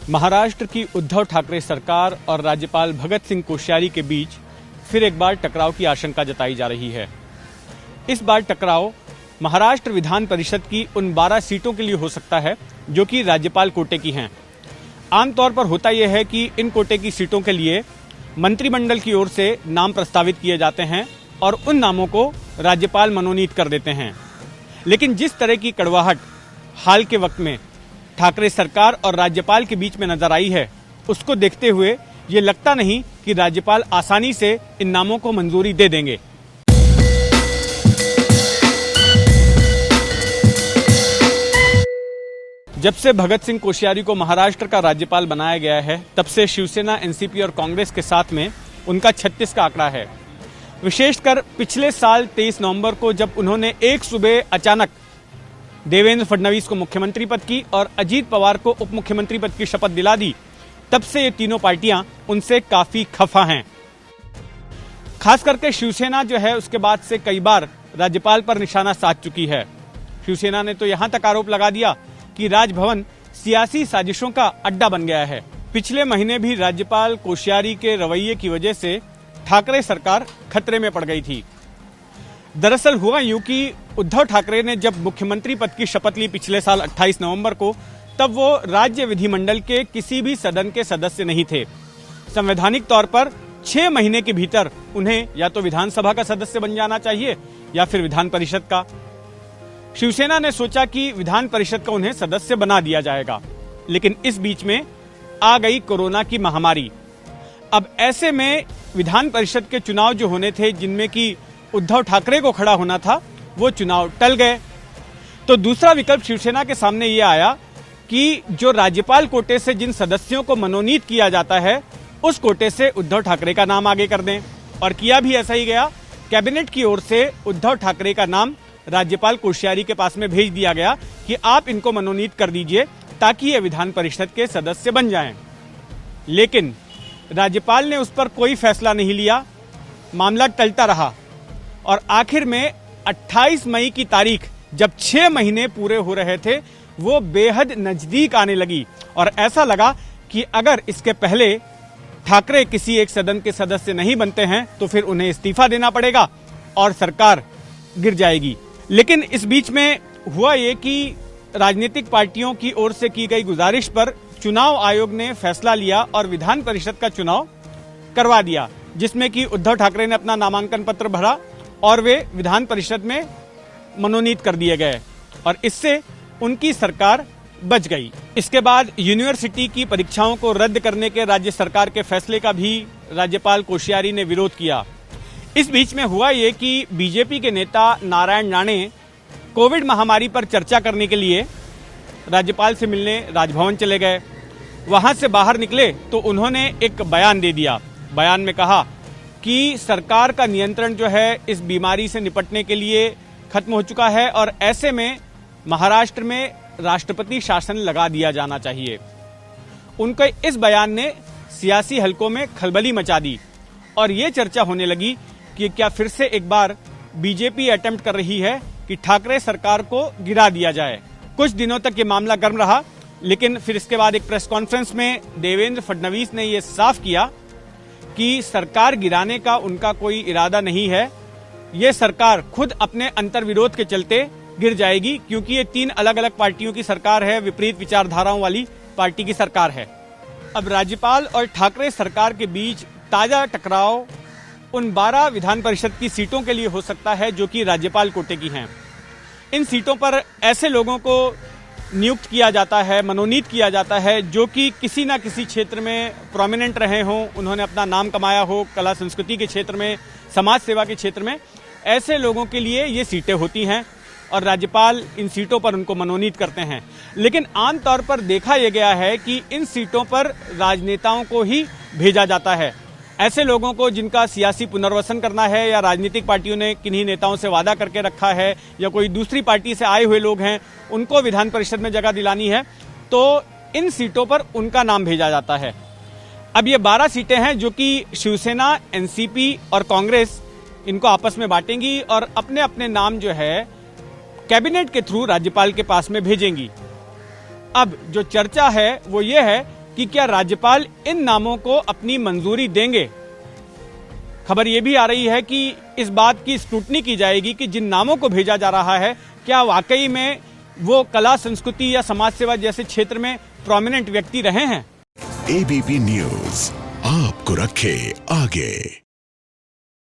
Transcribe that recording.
महाराष्ट्र की उद्धव ठाकरे सरकार और राज्यपाल भगत सिंह कोश्यारी के बीच फिर एक बार टकराव की आशंका जताई जा रही है। इस बार टकराव महाराष्ट्र विधान परिषद की उन 12 सीटों के लिए हो सकता है जो कि राज्यपाल कोटे की हैं। आमतौर पर होता यह है कि इन कोटे की सीटों के लिए मंत्रिमंडल की ओर से नाम प्रस्तावित किए जाते हैं और उन नामों को राज्यपाल मनोनीत कर देते हैं। लेकिन जिस तरह की कड़वाहट हाल के वक्त में ठाकरे सरकार और राज्यपाल के बीच में नजर आई है, उसको देखते हुए ये लगता नहीं कि राज्यपाल आसानी से इन नामों को मंजूरी दे देंगे। जब से भगत सिंह कोश्यारी को महाराष्ट्र का राज्यपाल बनाया गया है, तब से शिवसेना, एनसीपी और कांग्रेस के साथ में उनका 36 का आंकड़ा है। विशेषकर पिछले साल 23 नवंबर को जब उन्होंने एक सुबह अचानक देवेंद्र फडणवीस को मुख्यमंत्री पद की और अजीत पवार को उप मुख्यमंत्री पद की शपथ दिला दी, तब से ये तीनों पार्टियां उनसे काफी खफा हैं। खास करके शिवसेना जो है उसके बाद से कई बार राज्यपाल पर निशाना साध चुकी है। शिवसेना ने तो यहां तक आरोप लगा दिया कि राजभवन सियासी साजिशों का अड्डा बन गया है। पिछले महीने भी राज्यपाल कोश्यारी के रवैये की वजह से ठाकरे सरकार खतरे में पड़ गई थी। दरअसल हुआ यूं कि उद्धव ठाकरे ने जब मुख्यमंत्री पद की शपथ ली पिछले साल 28 नवंबर को, तब वो राज्य विधिमंडल के किसी भी सदन के सदस्य नहीं थे। संवैधानिक तौर पर 6 महीने के भीतर उन्हें या तो विधानसभा का सदस्य बन जाना चाहिए या फिर विधान परिषद का। शिवसेना ने सोचा कि विधान परिषद का उन्हें सदस्य बना दिया जाएगा, लेकिन इस बीच में आ गई कोरोना की महामारी। अब ऐसे में विधान परिषद के चुनाव जो होने थे, जिनमें कि उद्धव ठाकरे को खड़ा होना था, वो चुनाव टल गए। तो दूसरा विकल्प शिवसेना के सामने ये आया कि जो राज्यपाल कोटे से जिन सदस्यों को मनोनीत किया जाता है, उस कोटे से उद्धव ठाकरे का नाम आगे कर दें। और किया भी ऐसा ही गया। कैबिनेट की ओर से उद्धव ठाकरे का नाम राज्यपाल कोश्यारी के पास में भेज दिया गया कि आप इनको मनोनीत कर दीजिए ताकि ये विधान परिषद के सदस्य बन जाएं। लेकिन राज्यपाल ने उस पर कोई फैसला नहीं लिया। मामला टलता रहा और आखिर में 28 मई की तारीख, जब 6 महीने पूरे हो रहे थे, वो बेहद नजदीक आने लगी और ऐसा लगा कि अगर इसके पहले ठाकरे किसी एक सदन के सदस्य नहीं बनते हैं तो फिर उन्हें इस्तीफा देना पड़ेगा और सरकार गिर जाएगी। लेकिन इस बीच में हुआ ये कि राजनीतिक पार्टियों की ओर से की गई गुजारिश पर चुनाव आयोग ने फैसला लिया और विधान परिषद का चुनाव करवा दिया, जिसमें कि उद्धव ठाकरे ने अपना नामांकन पत्र भरा और वे विधान परिषद में मनोनीत कर दिए गए और इससे उनकी सरकार बच गई। इसके बाद यूनिवर्सिटी की परीक्षाओं को रद्द करने के राज्य सरकार के फैसले का भी राज्यपाल कोश्यारी ने विरोध किया। इस बीच में हुआ ये कि बीजेपी के नेता नारायण राणे कोविड महामारी पर चर्चा करने के लिए राज्यपाल से मिलने राजभवन चले गए। वहां से बाहर निकले तो उन्होंने एक बयान दे दिया। बयान में कहा कि सरकार का नियंत्रण जो है इस बीमारी से निपटने के लिए खत्म हो चुका है और ऐसे में महाराष्ट्र में राष्ट्रपति शासन लगा दिया जाना चाहिए। उनके इस बयान ने सियासी हलकों में खलबली मचा दी और ये चर्चा होने लगी कि क्या फिर से एक बार बीजेपी अटेम्प्ट कर रही है कि ठाकरे सरकार को गिरा दिया जाए। कुछ दिनों तक ये मामला गर्म रहा, लेकिन फिर इसके बाद एक प्रेस कॉन्फ्रेंस में देवेंद्र फडणवीस ने यह साफ किया कि सरकार गिराने का उनका कोई इरादा नहीं है। ये सरकार खुद अपने अंतर्विरोध के चलते गिर जाएगी, क्योंकि ये 3 अलग अलग पार्टियों की सरकार है, विपरीत विचारधाराओं वाली पार्टी की सरकार है। अब राज्यपाल और ठाकरे सरकार के बीच ताजा टकराव उन 12 विधान परिषद की सीटों के लिए हो सकता है जो कि राज्यपाल कोटे की हैं। इन सीटों पर ऐसे लोगों को नियुक्त किया जाता है, मनोनीत किया जाता है, जो कि किसी न किसी क्षेत्र में प्रोमिनेंट रहे हों, उन्होंने अपना नाम कमाया हो, कला संस्कृति के क्षेत्र में, समाज सेवा के क्षेत्र में। ऐसे लोगों के लिए ये सीटें होती हैं और राज्यपाल इन सीटों पर उनको मनोनीत करते हैं। लेकिन आमतौर पर देखा यह गया है कि इन सीटों पर राजनेताओं को ही भेजा जाता है। ऐसे लोगों को जिनका सियासी पुनर्वसन करना है या राजनीतिक पार्टियों ने किन्हीं नेताओं से वादा करके रखा है या कोई दूसरी पार्टी से आए हुए लोग हैं, उनको विधान परिषद में जगह दिलानी है, तो इन सीटों पर उनका नाम भेजा जाता है। अब ये 12 सीटें हैं जो कि शिवसेना, एनसीपी और कांग्रेस इनको आपस में बांटेंगी और अपने अपने नाम जो है कैबिनेट के थ्रू राज्यपाल के पास में भेजेंगी। अब जो चर्चा है वो ये है कि क्या राज्यपाल इन नामों को अपनी मंजूरी देंगे। खबर यह भी आ रही है कि इस बात की स्क्रूटनी की जाएगी कि जिन नामों को भेजा जा रहा है क्या वाकई में वो कला, संस्कृति या समाज सेवा जैसे क्षेत्र में प्रोमिनेंट व्यक्ति रहे हैं। एबीपी न्यूज आपको रखे आगे।